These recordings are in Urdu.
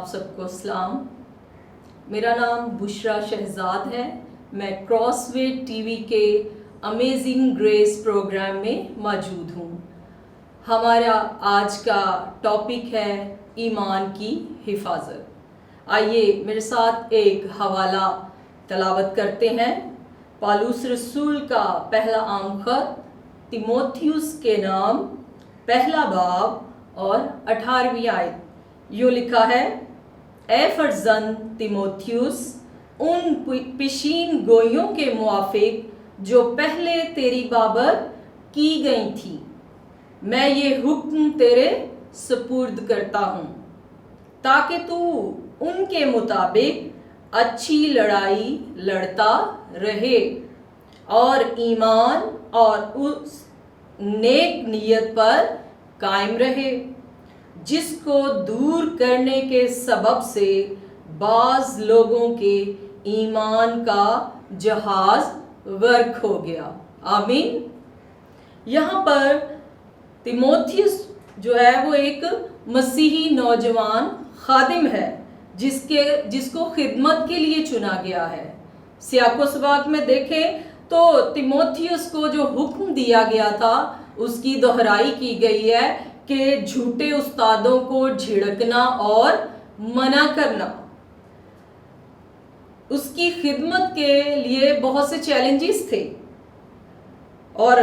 آپ سب کو سلام. میرا نام بشرا شہزاد ہے. میں کراس وے ٹی وی کے امیزنگ گریس پروگرام میں موجود ہوں. ہمارا آج کا ٹاپک ہے ایمان کی حفاظت. آئیے میرے ساتھ ایک حوالہ تلاوت کرتے ہیں. پالوس رسول کا پہلا عام خط تیموتھیوس کے نام، پہلا باب اور 18ویں آیت. یوں لکھا ہے: اے فرزند تیموتھیوس، ان پیشین گوئیوں کے موافق جو پہلے تیری بابت کی گئی تھی، میں یہ حکم تیرے سپرد کرتا ہوں تاکہ تو ان کے مطابق اچھی لڑائی لڑتا رہے اور ایمان اور اس نیک نیت پر قائم رہے جس کو دور کرنے کے سبب سے بعض لوگوں کے ایمان کا جہاز غرق ہو گیا. آمین. یہاں پر تیموتھیوس جو ہے وہ ایک مسیحی نوجوان خادم ہے جس کو خدمت کے لیے چنا گیا ہے. سیاق و سباق میں دیکھیں تو تیموتھیوس کو جو حکم دیا گیا تھا اس کی دہرائی کی گئی ہے کہ جھوٹے استادوں کو جھڑکنا اور منع کرنا. اس کی خدمت کے لیے بہت سے چیلنجز تھے اور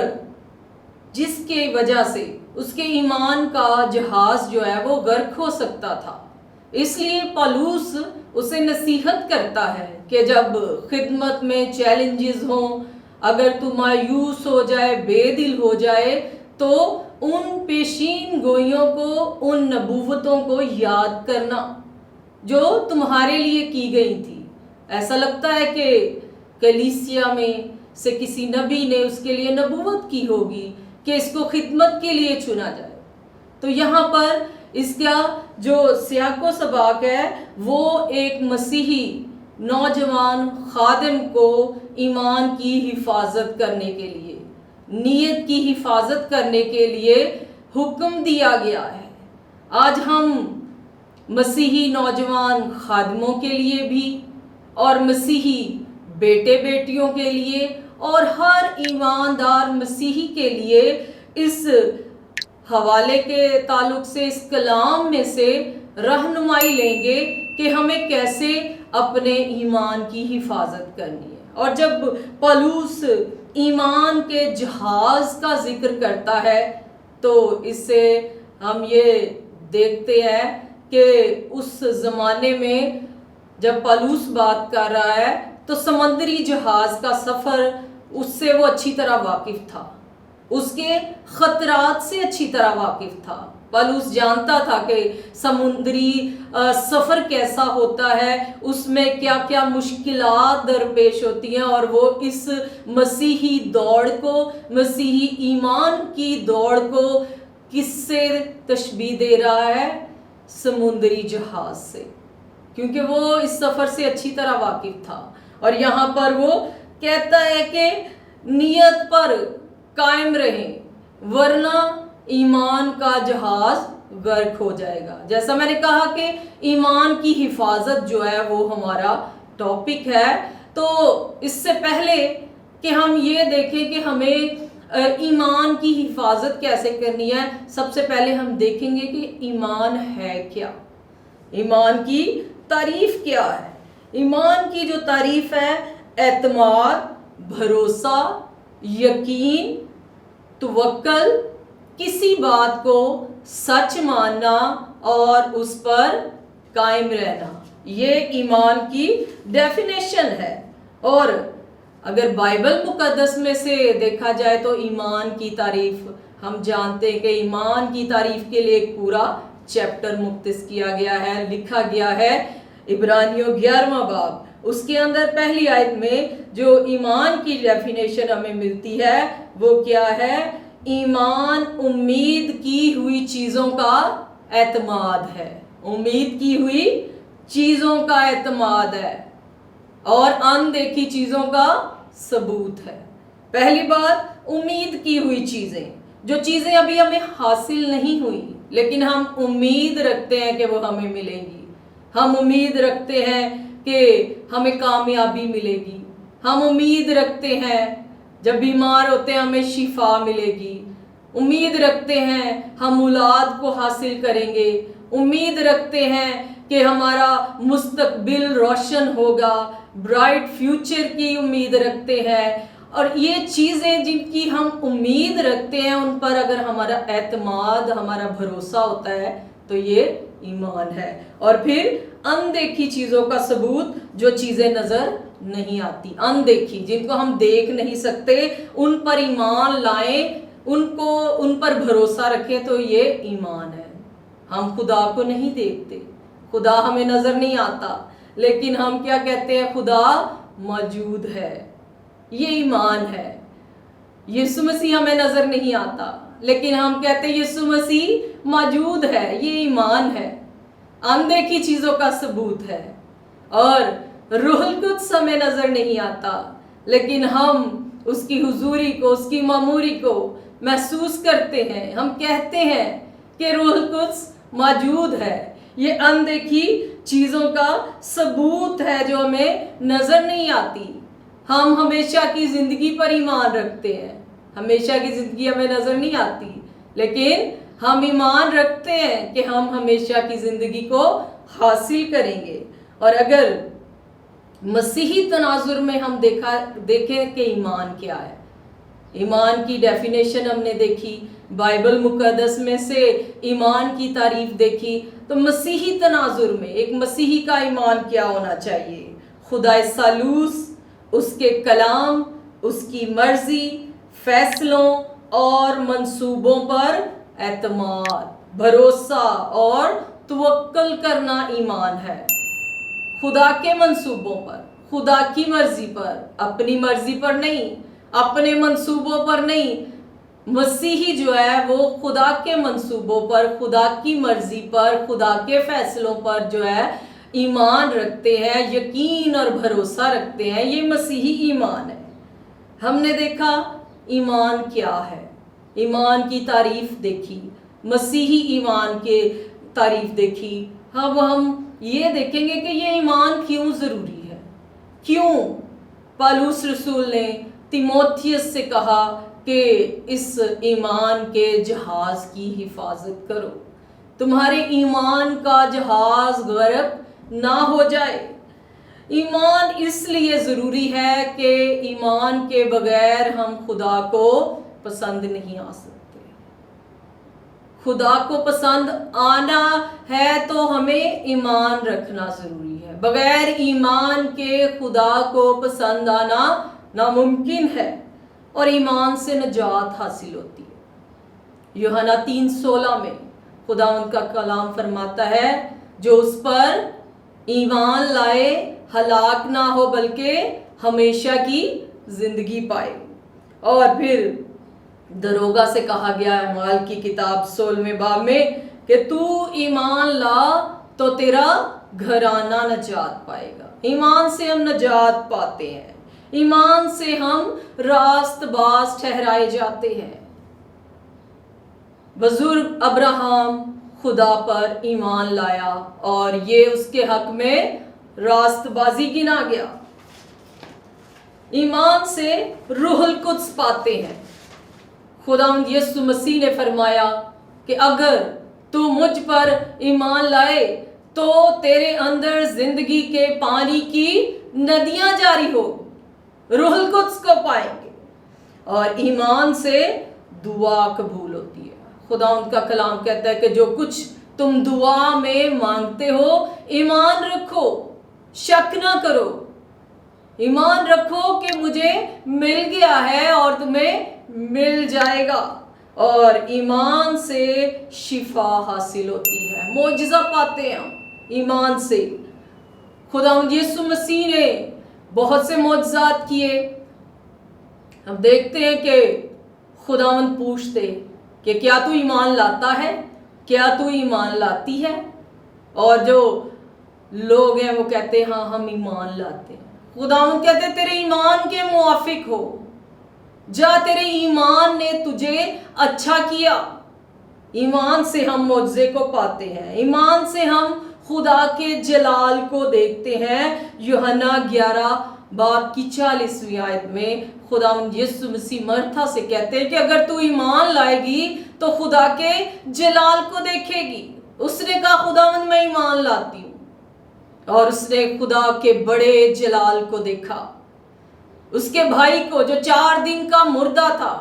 جس کی وجہ سے اس کے ایمان کا جہاز جو ہے وہ غرق ہو سکتا تھا. اس لیے پالوس اسے نصیحت کرتا ہے کہ جب خدمت میں چیلنجز ہوں، اگر تو مایوس ہو جائے، بے دل ہو جائے، تو ان پیشین گوئیوں کو، ان نبوتوں کو یاد کرنا جو تمہارے لیے کی گئی تھی. ایسا لگتا ہے کہ کلیسیا میں سے کسی نبی نے اس کے لیے نبوت کی ہوگی کہ اس کو خدمت کے لیے چنا جائے. تو یہاں پر اس کا جو سیاق و سباق ہے وہ ایک مسیحی نوجوان خادم کو ایمان کی حفاظت کرنے کے لیے، نیت کی حفاظت کرنے کے لیے حکم دیا گیا ہے. آج ہم مسیحی نوجوان خادموں کے لیے بھی اور مسیحی بیٹے بیٹیوں کے لیے اور ہر ایماندار مسیحی کے لیے اس حوالے کے تعلق سے، اس کلام میں سے رہنمائی لیں گے کہ ہمیں کیسے اپنے ایمان کی حفاظت کرنی ہے. اور جب پالوس ایمان کے جہاز کا ذکر کرتا ہے تو اس سے ہم یہ دیکھتے ہیں کہ اس زمانے میں جب پالوس بات کر رہا ہے تو سمندری جہاز کا سفر اس سے وہ اچھی طرح واقف تھا، اس کے خطرات سے اچھی طرح واقف تھا. پالوس جانتا تھا کہ سمندری سفر کیسا ہوتا ہے، اس میں کیا کیا مشکلات درپیش ہوتی ہیں، اور وہ اس مسیحی دوڑ کو، مسیحی ایمان کی دوڑ کو کس سے تشبیہ دے رہا ہے؟ سمندری جہاز سے، کیونکہ وہ اس سفر سے اچھی طرح واقف تھا. اور یہاں پر وہ کہتا ہے کہ نیت پر قائم رہیں ورنہ ایمان کا جہاز غرق ہو جائے گا. جیسا میں نے کہا کہ ایمان کی حفاظت جو ہے وہ ہمارا ٹاپک ہے. تو اس سے پہلے کہ ہم یہ دیکھیں کہ ہمیں ایمان کی حفاظت کیسے کرنی ہے، سب سے پہلے ہم دیکھیں گے کہ ایمان ہے کیا، ایمان کی تعریف کیا ہے. ایمان کی جو تعریف ہے: اعتماد، بھروسہ، یقین، توکل، کسی بات کو سچ ماننا اور اس پر قائم رہنا. یہ ایمان کی ڈیفینیشن ہے. اور اگر بائبل مقدس میں سے دیکھا جائے تو ایمان کی تعریف ہم جانتے ہیں کہ ایمان کی تعریف کے لیے ایک پورا چیپٹر مختص کیا گیا ہے، لکھا گیا ہے. عبرانیوں 11واں باب، اس کے اندر پہلی آیت میں جو ایمان کی ڈیفینیشن ہمیں ملتی ہے وہ کیا ہے؟ ایمان امید کی ہوئی چیزوں کا اعتماد ہے. امید کی ہوئی چیزوں کا اعتماد ہے اور اندیکھی چیزوں کا ثبوت ہے. پہلی بات، امید کی ہوئی چیزیں، جو چیزیں ابھی ہمیں حاصل نہیں ہوئی لیکن ہم امید رکھتے ہیں کہ وہ ہمیں ملیں گی. ہم امید رکھتے ہیں کہ ہمیں کامیابی ملے گی، ہم امید رکھتے ہیں جب بیمار ہوتے ہیں ہمیں شفا ملے گی، امید رکھتے ہیں ہم اولاد کو حاصل کریں گے، امید رکھتے ہیں کہ ہمارا مستقبل روشن ہوگا، برائٹ فیوچر کی امید رکھتے ہیں۔ اور یہ چیزیں جن کی ہم امید رکھتے ہیں ان پر اگر ہمارا اعتماد، ہمارا بھروسہ ہوتا ہے تو یہ ایمان ہے۔ اور پھر اندیکھی چیزوں کا ثبوت، جو چیزیں نظر نہیں آتی، اندیکھی جن کو ہم دیکھ نہیں سکتے، ان پر ایمان لائیں، ان پر بھروسہ رکھیں تو یہ ایمان ہے۔ ہم خدا کو نہیں دیکھتے، خدا ہمیں نظر نہیں آتا، لیکن ہم کیا کہتے ہیں؟ خدا موجود ہے، یہ ایمان ہے۔ یسوع مسیح ہمیں نظر نہیں آتا لیکن ہم کہتے ہیں یسوع مسیح موجود ہے، یہ ایمان ہے، اندیکھی چیزوں کا ثبوت ہے۔ اور روح القدس ہمیں نظر نہیں آتا لیکن ہم اس کی حضوری کو، اس کی معموری کو محسوس کرتے ہیں، ہم کہتے ہیں کہ روح القدس موجود ہے۔ یہ اندیکھی چیزوں کا ثبوت ہے جو ہمیں نظر نہیں آتی۔ ہم ہمیشہ کی زندگی پر ایمان رکھتے ہیں، ہمیشہ کی زندگی ہمیں نظر نہیں آتی لیکن ہم ایمان رکھتے ہیں کہ ہم ہمیشہ کی زندگی کو حاصل کریں گے۔ اور اگر مسیحی تناظر میں ہم دیکھیں کہ ایمان کیا ہے، ایمان کی ڈیفینیشن ہم نے دیکھی، بائبل مقدس میں سے ایمان کی تعریف دیکھی، تو مسیحی تناظر میں ایک مسیحی کا ایمان کیا ہونا چاہیے؟ خدا ثالوث، اس کے کلام، اس کی مرضی، فیصلوں اور منصوبوں پر اعتماد، بھروسہ اور توکل کرنا ایمان ہے۔ خدا کے منصوبوں پر، خدا کی مرضی پر، اپنی مرضی پر نہیں، اپنے منصوبوں پر نہیں۔ مسیحی جو ہے وہ خدا کے منصوبوں پر، خدا کی مرضی پر، خدا کے فیصلوں پر جو ہے ایمان رکھتے ہیں، یقین اور بھروسہ رکھتے ہیں۔ یہ مسیحی ایمان ہے۔ ہم نے دیکھا ایمان کیا ہے، ایمان کی تعریف دیکھی، مسیحی ایمان کے تعریف دیکھی۔ اب ہم یہ دیکھیں گے کہ یہ ایمان کیوں ضروری ہے، کیوں پالوس رسول نے تیموتھیوس سے کہا کہ اس ایمان کے جہاز کی حفاظت کرو، تمہارے ایمان کا جہاز غرق نہ ہو جائے۔ ایمان اس لیے ضروری ہے کہ ایمان کے بغیر ہم خدا کو پسند نہیں آ سکتے۔ خدا کو پسند آنا ہے تو ہمیں ایمان رکھنا ضروری ہے، بغیر ایمان کے خدا کو پسند آنا ناممکن ہے، اور ایمان سے نجات حاصل ہوتی ہے۔ یوحنا 3:16 میں خداوند کا کلام فرماتا ہے جو اس پر ایمان لائے ہلاک نہ ہو بلکہ ہمیشہ کی زندگی پائے۔ اور پھر دروگا سے کہا گیا ہے اعمال کی کتاب 16 باب میں کہ تو ایمان لا تو تیرا گھرانہ نجات پائے گا۔ ایمان سے ہم نجات پاتے ہیں، ایمان سے ہم راست باز ٹھہرائے جاتے ہیں۔ بزرگ ابراہم خدا پر ایمان لایا اور یہ اس کے حق میں راست بازی گنا گیا۔ ایمان سے روح القدس پاتے ہیں۔ خداوند یسوع مسیح نے فرمایا کہ اگر تو مجھ پر ایمان لائے تو تیرے اندر زندگی کے پانی کی ندیاں جاری ہو، روح القدس کو پائیں گے۔ اور ایمان سے دعا قبول ہوتی ہے۔ خداوند کا کلام کہتا ہے کہ جو کچھ تم دعا میں مانگتے ہو ایمان رکھو، شک نہ کرو، ایمان رکھو کہ مجھے مل گیا ہے اور تمہیں مل جائے گا۔ اور ایمان سے شفا حاصل ہوتی ہے، معجزہ پاتے ہیں ہم ایمان سے۔ خداوند یسوع مسیح نے بہت سے معجزات کیے۔ ہم دیکھتے ہیں کہ خداوند پوچھتے کہ کیا تو ایمان لاتا ہے، کیا تو ایمان لاتی ہے؟ اور جو لوگ ہیں وہ کہتے ہیں ہاں ہم ایمان لاتے ہیں۔ خداوند کہتے ہیں تیرے ایمان کے موافق ہو، جا تیرے ایمان نے تجھے اچھا کیا۔ ایمان سے ہم معجزے کو پاتے ہیں، ایمان سے ہم خدا کے جلال کو دیکھتے ہیں۔ یوحنا 11 باب کی 40ویں آیت میں خداوند یسوع مسیح مرتھا سے کہتے ہیں کہ اگر تو ایمان لائے گی تو خدا کے جلال کو دیکھے گی۔ اس نے کہا خداوند میں ایمان لاتی ہوں، اور اس نے خدا کے بڑے جلال کو دیکھا۔ اس کے بھائی کو جو 4 دن کا مردہ تھا،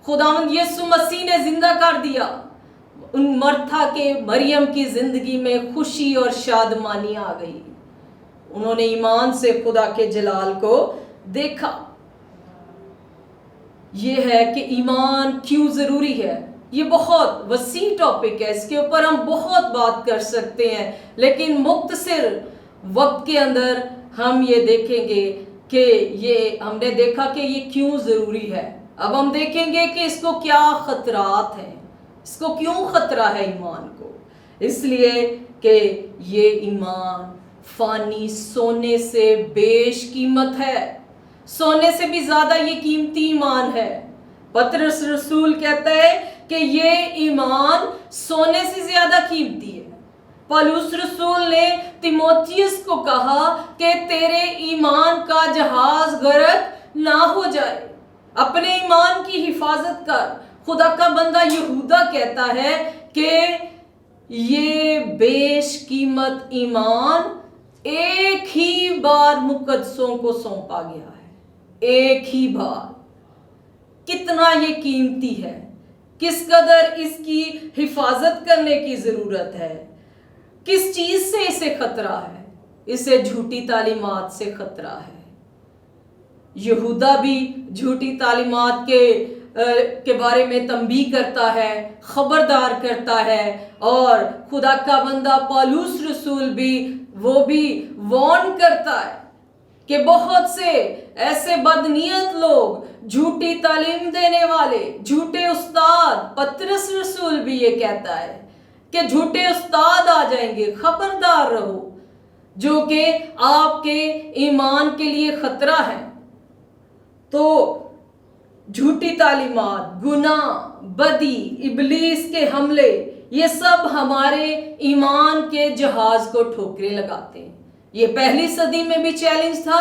خداوند یسوع مسیح نے زندہ کر دیا۔ ان مرتھا کے مریم کی زندگی میں خوشی اور شادمانی آ گئی۔ انہوں نے ایمان سے خدا کے جلال کو دیکھا۔ یہ ہے کہ ایمان کیوں ضروری ہے۔ یہ بہت وسیع ٹاپک ہے، اس کے اوپر ہم بہت بات کر سکتے ہیں، لیکن مختصر وقت کے اندر ہم یہ دیکھیں گے کہ ہم نے دیکھا کہ یہ کیوں ضروری ہے۔ اب ہم دیکھیں گے کہ اس کو کیا خطرات ہیں، اس کو کیوں خطرہ ہے ایمان کو۔ اس لیے کہ یہ ایمان فانی سونے سے بیش قیمت ہے، سونے سے بھی زیادہ یہ قیمتی ایمان ہے۔ پطرس رسول کہتا ہے کہ یہ ایمان سونے سے زیادہ قیمتی ہے۔ پولس رسول نے تیموتھیوس کو کہا کہ تیرے ایمان کا جہاز غرق نہ ہو جائے، اپنے ایمان کی حفاظت کر۔ خدا کا بندہ یہودا کہتا ہے کہ یہ بیش قیمت ایمان ایک ہی بار مقدسوں کو سونپا گیا ہے، ایک ہی بار۔ کتنا یہ قیمتی ہے، کس قدر اس کی حفاظت کرنے کی ضرورت ہے۔ کس چیز سے اسے خطرہ ہے؟ اسے جھوٹی تعلیمات سے خطرہ ہے۔ یہودا بھی جھوٹی تعلیمات کے بارے میں تنبیہ کرتا ہے، خبردار کرتا ہے، اور خدا کا بندہ پولس رسول بھی وارن کرتا ہے کہ بہت سے ایسے بدنیت لوگ، جھوٹی تعلیم دینے والے، جھوٹے استاد، پطرس رسول بھی یہ کہتا ہے کہ جھوٹے استاد آ جائیں گے، خبردار رہو، جو کہ آپ کے ایمان کے لیے خطرہ ہے۔ تو جھوٹی تعلیمات، گناہ، بدی، ابلیس کے حملے، یہ سب ہمارے ایمان کے جہاز کو ٹھوکریں لگاتے ہیں۔ یہ پہلی صدی میں بھی چیلنج تھا،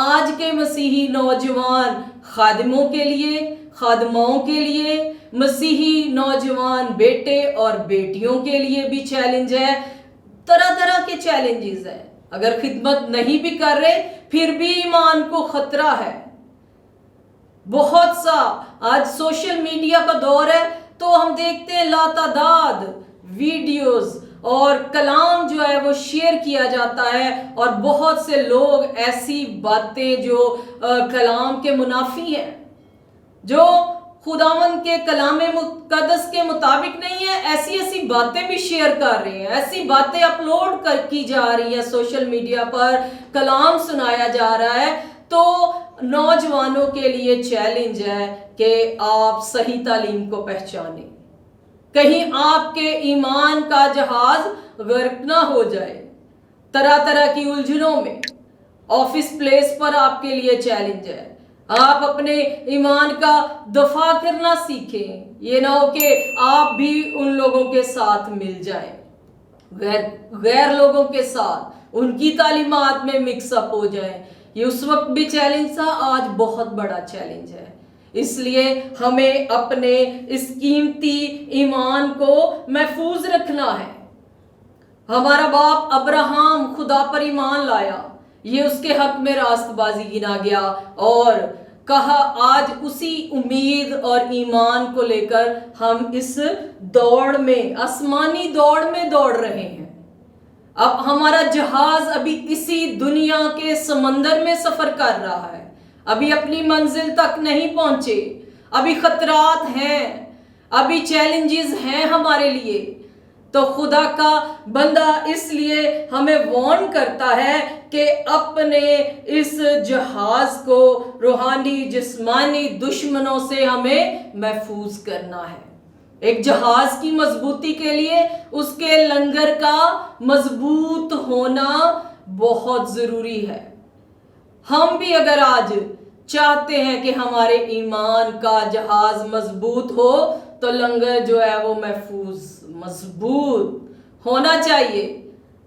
آج کے مسیحی نوجوان خادموں کے لیے، خادماؤں کے لیے، مسیحی نوجوان بیٹے اور بیٹیوں کے لیے بھی چیلنج ہے۔ طرح طرح کے چیلنجز ہیں۔ اگر خدمت نہیں بھی کر رہے پھر بھی ایمان کو خطرہ ہے۔ بہت سا آج سوشل میڈیا کا دور ہے، تو ہم دیکھتے ہیں لاتعداد ویڈیوز اور کلام جو ہے وہ شیئر کیا جاتا ہے، اور بہت سے لوگ ایسی باتیں جو کلام کے منافی ہیں، جو خداوند کے کلام مقدس کے مطابق نہیں ہے، ایسی باتیں بھی شیئر کر رہے ہیں، ایسی باتیں اپلوڈ کی جا رہی ہیں سوشل میڈیا پر، کلام سنایا جا رہا ہے۔ تو نوجوانوں کے لیے چیلنج ہے کہ آپ صحیح تعلیم کو پہچانیں، کہیں آپ کے ایمان کا جہاز غرق نہ ہو جائے۔ طرح طرح کی الجھنوں میں آفس پلیس پر آپ کے لیے چیلنج ہے، آپ اپنے ایمان کا دفاع کرنا سیکھیں، یہ نہ ہو کہ آپ بھی ان لوگوں کے ساتھ مل جائیں، غیر لوگوں کے ساتھ ان کی تعلیمات میں مکس اپ ہو جائیں۔ یہ اس وقت بھی چیلنج تھا، آج بہت بڑا چیلنج ہے۔ اس لیے ہمیں اپنے اس قیمتی ایمان کو محفوظ رکھنا ہے۔ ہمارا باپ ابراہیم خدا پر ایمان لایا، یہ اس کے حق میں راست بازی گنا گیا، اور کہا آج اسی امید اور ایمان کو لے کر ہم اس دوڑ میں، آسمانی دوڑ میں دوڑ رہے ہیں۔ اب ہمارا جہاز ابھی اسی دنیا کے سمندر میں سفر کر رہا ہے، ابھی اپنی منزل تک نہیں پہنچے، ابھی خطرات ہیں، ابھی چیلنجز ہیں ہمارے لیے۔ تو خدا کا بندہ اس لیے ہمیں وارن کرتا ہے کہ اپنے اس جہاز کو روحانی جسمانی دشمنوں سے ہمیں محفوظ کرنا ہے۔ ایک جہاز کی مضبوطی کے لیے اس کے لنگر کا مضبوط ہونا بہت ضروری ہے۔ ہم بھی اگر آج چاہتے ہیں کہ ہمارے ایمان کا جہاز مضبوط ہو تو لنگر جو ہے وہ محفوظ، مضبوط ہونا چاہیے۔